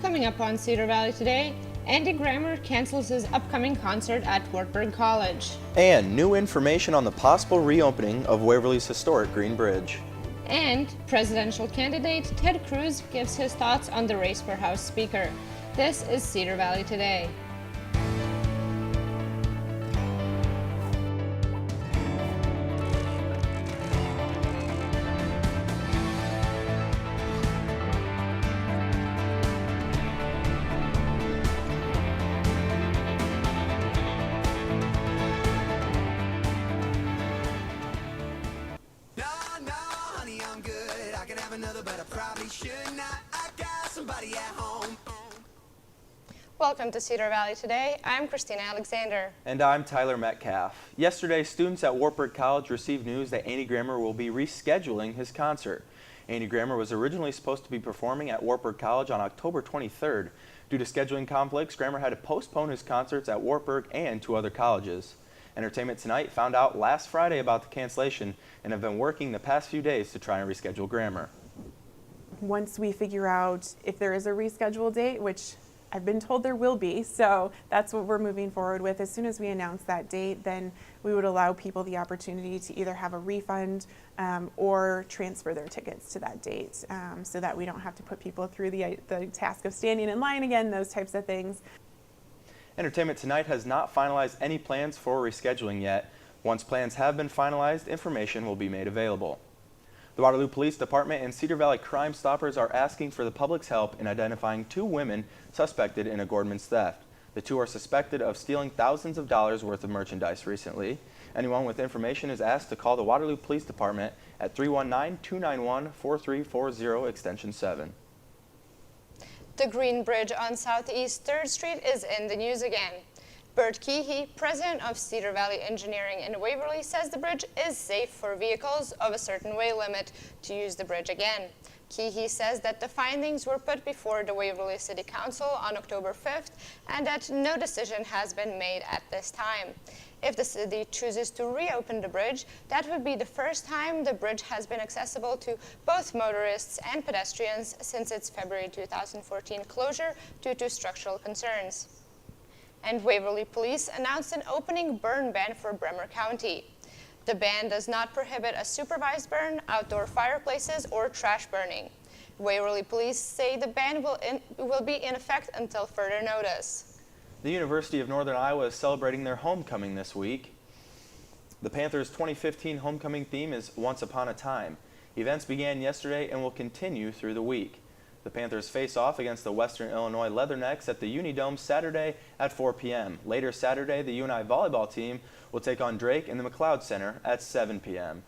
Coming up on Cedar Valley today, Andy Grammer cancels his upcoming concert at Wartburg College. And new information on the possible reopening of Waverly's historic Green Bridge. And presidential candidate Ted Cruz gives his thoughts on the race for House Speaker. This is Cedar Valley Today. Welcome to Cedar Valley Today. I'm Christina Alexander. And I'm Tyler Metcalf. Yesterday, students at Wartburg College received news that Andy Grammer will be rescheduling his concert. Andy Grammer was originally supposed to be performing at Wartburg College on October 23rd. Due to scheduling conflicts, Grammer had to postpone his concerts at Wartburg and two other colleges. Entertainment Tonight found out last Friday about the cancellation and have been working the past few days to try and reschedule Grammer. Once we figure out if there is a reschedule date, which I've been told there will be, so that's what we're moving forward with. As soon as we announce that date, then we would allow people the opportunity to either have a refund or transfer their tickets to that date, so that we don't have to put people through the task of standing in line again, those types of things. Entertainment Tonight has not finalized any plans for rescheduling yet. Once plans have been finalized, information will be made available. The Waterloo Police Department and Cedar Valley Crime Stoppers are asking for the public's help in identifying two women suspected in a Gordman's theft. The two are suspected of stealing thousands of dollars worth of merchandise recently. Anyone with information is asked to call the Waterloo Police Department at 319-291-4340 extension 7. The Green Bridge on Southeast 3rd Street is in the news again. Bert Keehee, president of Cedar Valley Engineering in Waverly, says the bridge is safe for vehicles of a certain weight limit to use the bridge again. Keehee says that the findings were put before the Waverly City Council on October 5th and that no decision has been made at this time. If the city chooses to reopen the bridge, that would be the first time the bridge has been accessible to both motorists and pedestrians since its February 2014 closure due to structural concerns. And Waverly Police announced an opening burn ban for Bremer County. The ban does not prohibit a supervised burn, outdoor fireplaces, or trash burning. Waverly Police say the ban will be in effect until further notice. The University of Northern Iowa is celebrating their homecoming this week. The Panthers' 2015 homecoming theme is Once Upon a Time. Events began yesterday and will continue through the week. The Panthers face off against the Western Illinois Leathernecks at the Unidome Saturday at 4 p.m. Later Saturday, the UNI volleyball team will take on Drake in the McLeod Center at 7 p.m.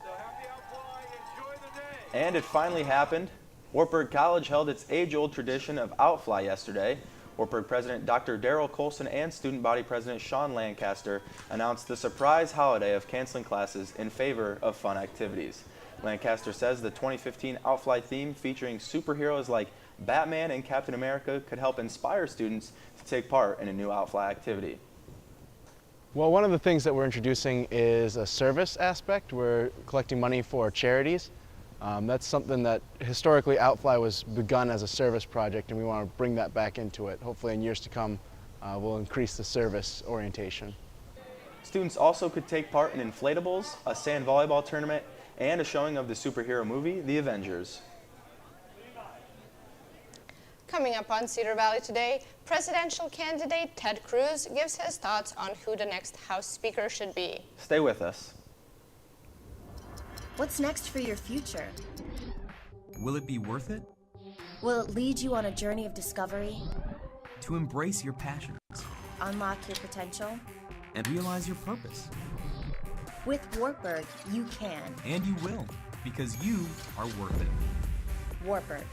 So happy outfly, enjoy the day. And it finally happened. Wartburg College held its age-old tradition of outfly yesterday. Wartburg President Dr. Darrell Colson and Student Body President Sean Lancaster announced the surprise holiday of canceling classes in favor of fun activities. Lancaster says the 2015 Outfly theme featuring superheroes like Batman and Captain America could help inspire students to take part in a new Outfly activity. Well, one of the things that we're introducing is a service aspect. We're collecting money for charities. That's something that historically Outfly was begun as a service project, and we want to bring that back into it. Hopefully in years to come, we'll increase the service orientation. Students also could take part in inflatables, a sand volleyball tournament, and a showing of the superhero movie, The Avengers. Coming up on Cedar Valley Today, presidential candidate Ted Cruz gives his thoughts on who the next House Speaker should be. Stay with us. What's next for your future? Will it be worth it? Will it lead you on a journey of discovery? To embrace your passions Unlock your potential? and realize your purpose. With Wartburg, you can. And you will, because you are worth it. Wartburg.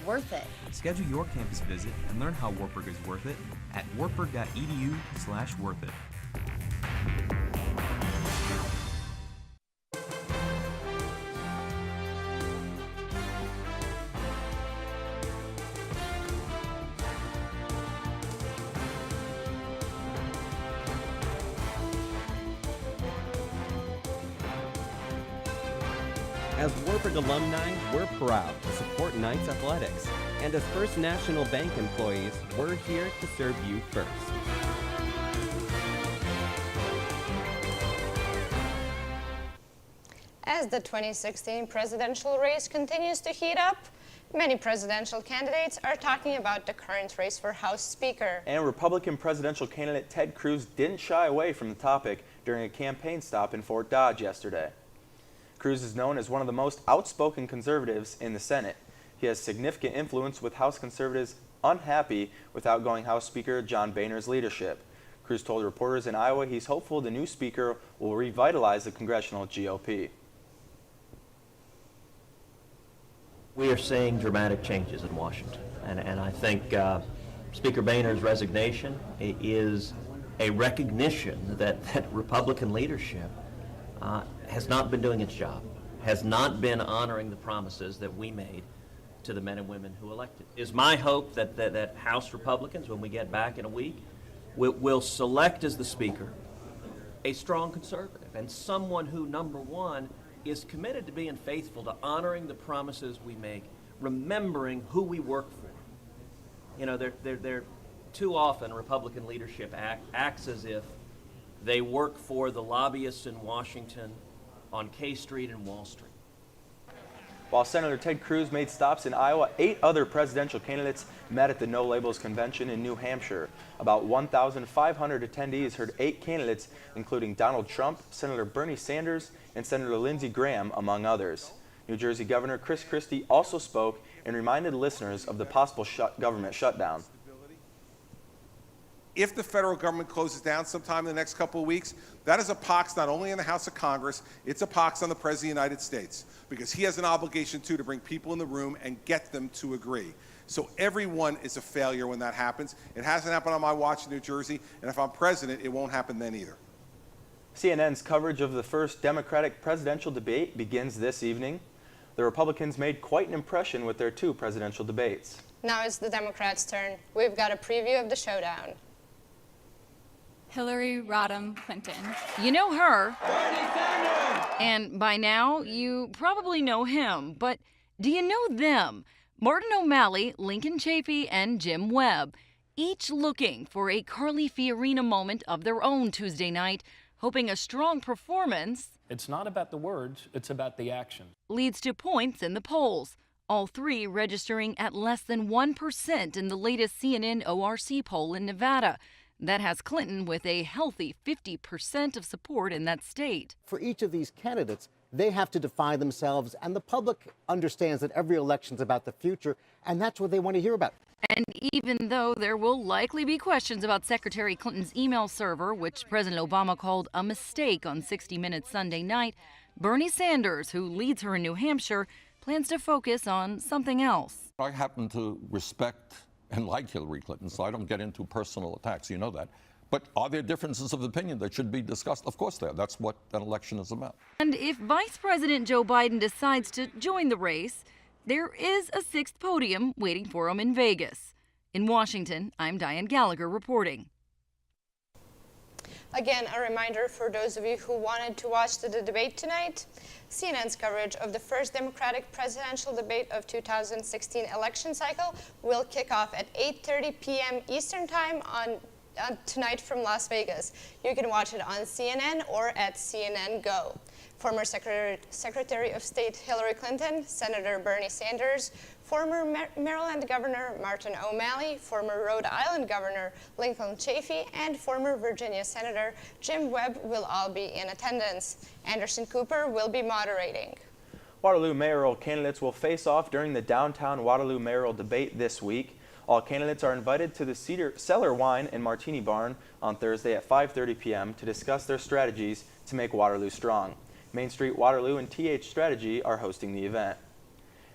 Worth it. Schedule your campus visit and learn how Wartburg is worth it at wartburg.edu/worthit. As Warburg alumni, we're proud to support Knights Athletics. And as First National Bank employees, we're here to serve you first. As the 2016 presidential race continues to heat up, many presidential candidates are talking about the current race for House Speaker. And Republican presidential candidate Ted Cruz didn't shy away from the topic during a campaign stop in Fort Dodge yesterday. Cruz is known as one of the most outspoken conservatives in the Senate. He has significant influence with House conservatives unhappy with outgoing House Speaker John Boehner's leadership. Cruz told reporters in Iowa he's hopeful the new speaker will revitalize the congressional GOP. We are seeing dramatic changes in Washington, and I think Speaker Boehner's resignation is a recognition that Republican leadership has not been doing its job, has not been honoring the promises that we made to the men and women who elected. It's my hope that House Republicans, when we get back in a week, will select as the Speaker a strong conservative and someone who, number one, is committed to being faithful to honoring the promises we make, remembering who we work for. You know, they're too often Republican leadership acts as if they work for the lobbyists in Washington on K Street and Wall Street. While Senator Ted Cruz made stops in Iowa, 8 other presidential candidates met at the No Labels Convention in New Hampshire. About 1,500 attendees heard 8 candidates, including Donald Trump, Senator Bernie Sanders, and Senator Lindsey Graham, among others. New Jersey Governor Chris Christie also spoke and reminded listeners of the possible government shutdown. If the federal government closes down sometime in the next couple of weeks, that is a pox not only in the House of Congress, it's a pox on the President of the United States, because he has an obligation, too, to bring people in the room and get them to agree. So everyone is a failure when that happens. It hasn't happened on my watch in New Jersey, and if I'm president, it won't happen then either. CNN's coverage of the first Democratic presidential debate begins this evening. The Republicans made quite an impression with their 2 presidential debates. Now it's the Democrats' turn. We've got a preview of the showdown. Hillary Rodham Clinton. You know her. And by now, you probably know him. But do you know them? Martin O'Malley, Lincoln Chafee, and Jim Webb, each looking for a Carly Fiorina moment of their own Tuesday night, hoping a strong performance. It's not about the words, it's about the action. Leads to points in the polls. All 3 registering at less than 1% in the latest CNN ORC poll in Nevada. That has Clinton with a healthy 50% of support in that state. For each of these candidates, they have to define themselves, and the public understands that every election's about the future, and that's what they want to hear about. And even though there will likely be questions about Secretary Clinton's email server, which President Obama called a mistake on 60 Minutes Sunday night, Bernie Sanders, who leads her in New Hampshire, plans to focus on something else. I happen to respect and like Hillary Clinton, so I don't get into personal attacks, you know that. But are there differences of opinion that should be discussed? Of course there are. That's what an election is about. And if Vice President Joe Biden decides to join the race, there is a 6th podium waiting for him in Vegas. In Washington, I'm Diane Gallagher reporting. Again, a reminder for those of you who wanted to watch the debate tonight, CNN's coverage of the first Democratic presidential debate of 2016 election cycle will kick off at 8:30 p.m. Eastern Time on tonight from Las Vegas. You can watch it on CNN or at CNN Go. Former Secretary of State Hillary Clinton, Senator Bernie Sanders, former Maryland Governor Martin O'Malley, former Rhode Island Governor Lincoln Chafee, and former Virginia Senator Jim Webb will all be in attendance. Anderson Cooper will be moderating. Waterloo mayoral candidates will face off during the downtown Waterloo mayoral debate this week. All candidates are invited to the Cedar Cellar Wine and Martini Barn on Thursday at 5:30 p.m. to discuss their strategies to make Waterloo strong. Main Street Waterloo and TH Strategy are hosting the event.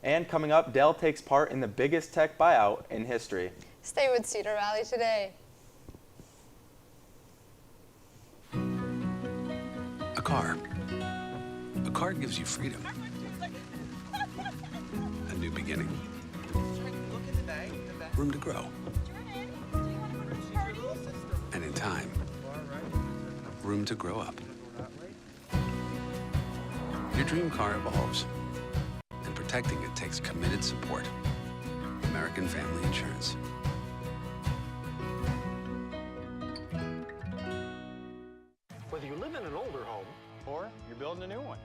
And coming up, Dell takes part in the biggest tech buyout in history. Stay with Cedar Valley Today. A car. A car gives you freedom. A new beginning. Room to grow. And in time, room to grow up. Your dream car evolves. protecting it takes committed support. American Family Insurance. Whether you live in an older home or you're building a new one,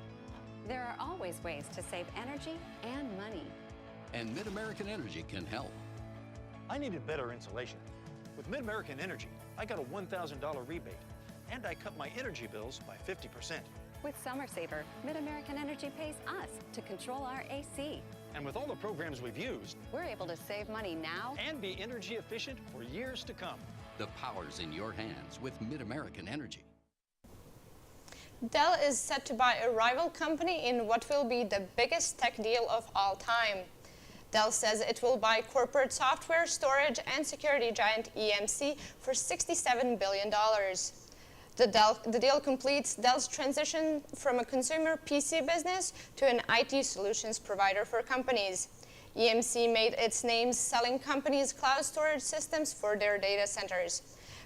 there are always ways to save energy and money. And Mid-American Energy can help. I needed better insulation. With Mid-American Energy, I got a $1,000 rebate, and I cut my energy bills by 50%. With Summer Saver, Mid-American Energy pays us to control our AC. And with all the programs we've used, we're able to save money now and be energy efficient for years to come. The power's in your hands with Mid-American Energy. Dell is set to buy a rival company in what will be the biggest tech deal of all time. Dell says it will buy corporate software, storage, and security giant EMC for $67 billion. The deal completes Dell's transition from a consumer PC business to an IT solutions provider for companies. EMC made its name selling companies cloud storage systems for their data centers.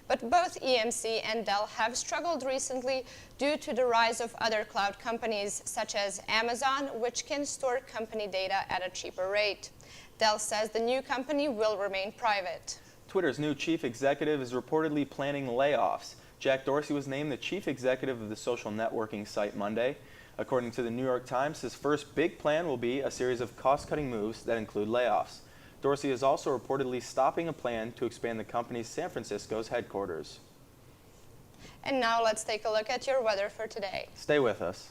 But both EMC and Dell have struggled recently due to the rise of other cloud companies, such as Amazon, which can store company data at a cheaper rate. Dell says the new company will remain private. Twitter's new chief executive is reportedly planning layoffs. Jack Dorsey was named the chief executive of the social networking site Monday. According to the New York Times, his first big plan will be a series of cost-cutting moves that include layoffs. Dorsey is also reportedly stopping a plan to expand the company's San Francisco's headquarters. And now let's take a look at your weather for today. Stay with us.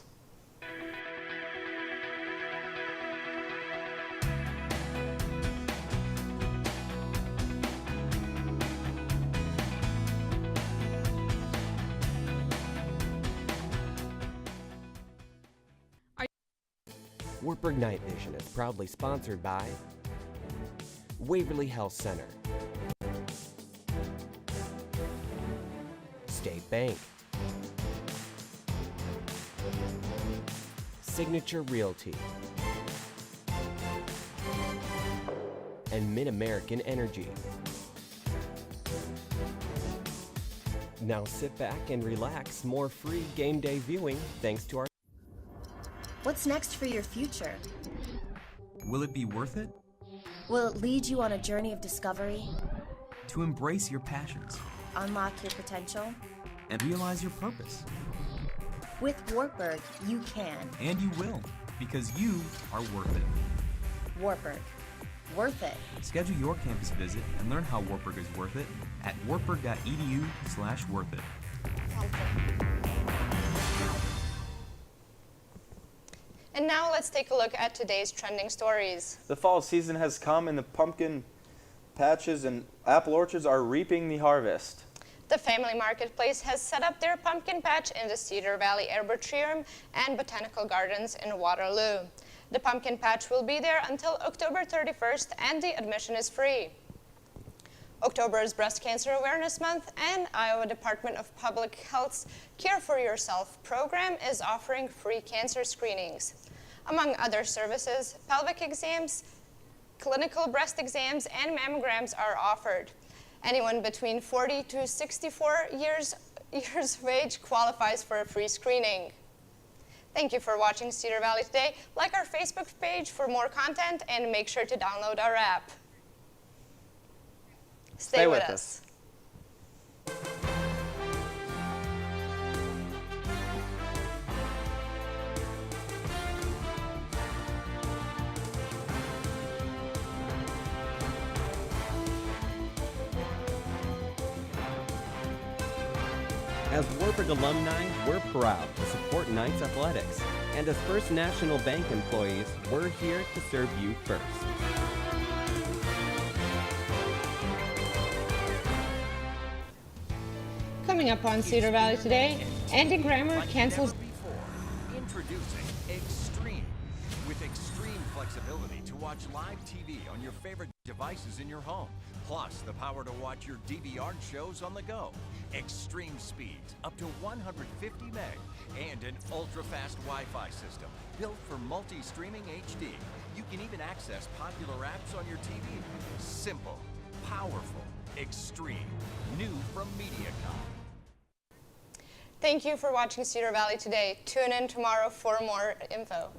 Wartburg Night Vision is proudly sponsored by Waverly Health Center, State Bank, Signature Realty, and Mid-American Energy. Now sit back and relax. More free game day viewing thanks to our... What's next for your future? Will it be worth it? Will it lead you on a journey of discovery? To embrace your passions. Unlock your potential? And realize your purpose. With Wartburg, you can. And you will, because you are worth it. Wartburg. Worth it. Schedule your campus visit and learn how Wartburg is worth it at wartburg.edu/worthit. And now let's take a look at today's trending stories. The fall season has come and the pumpkin patches and apple orchards are reaping the harvest. The Family Marketplace has set up their pumpkin patch in the Cedar Valley Arboretum and Botanical Gardens in Waterloo. The pumpkin patch will be there until October 31st and the admission is free. October is Breast Cancer Awareness Month, and Iowa Department of Public Health's Care for Yourself program is offering free cancer screenings. Among other services, pelvic exams, clinical breast exams, and mammograms are offered. Anyone between 40 to 64 years of age qualifies for a free screening. Thank you for watching Cedar Valley Today. Like our Facebook page for more content and make sure to download our app. Stay with us. As Wartburg alumni, we're proud to support Knights Athletics. And as First National Bank employees, we're here to serve you first. Coming up on Cedar Valley Today, Andy Grammer cancels. Introducing Extreme. With extreme flexibility to watch live TV on your favorite devices in your home. Plus, the power to watch your DVR shows on the go. Extreme speeds, up to 150 meg. And an ultra-fast Wi-Fi system, built for multi-streaming HD. You can even access popular apps on your TV. Simple, powerful, extreme. New from MediaCom. Thank you for watching Cedar Valley Today. Tune in tomorrow for more info.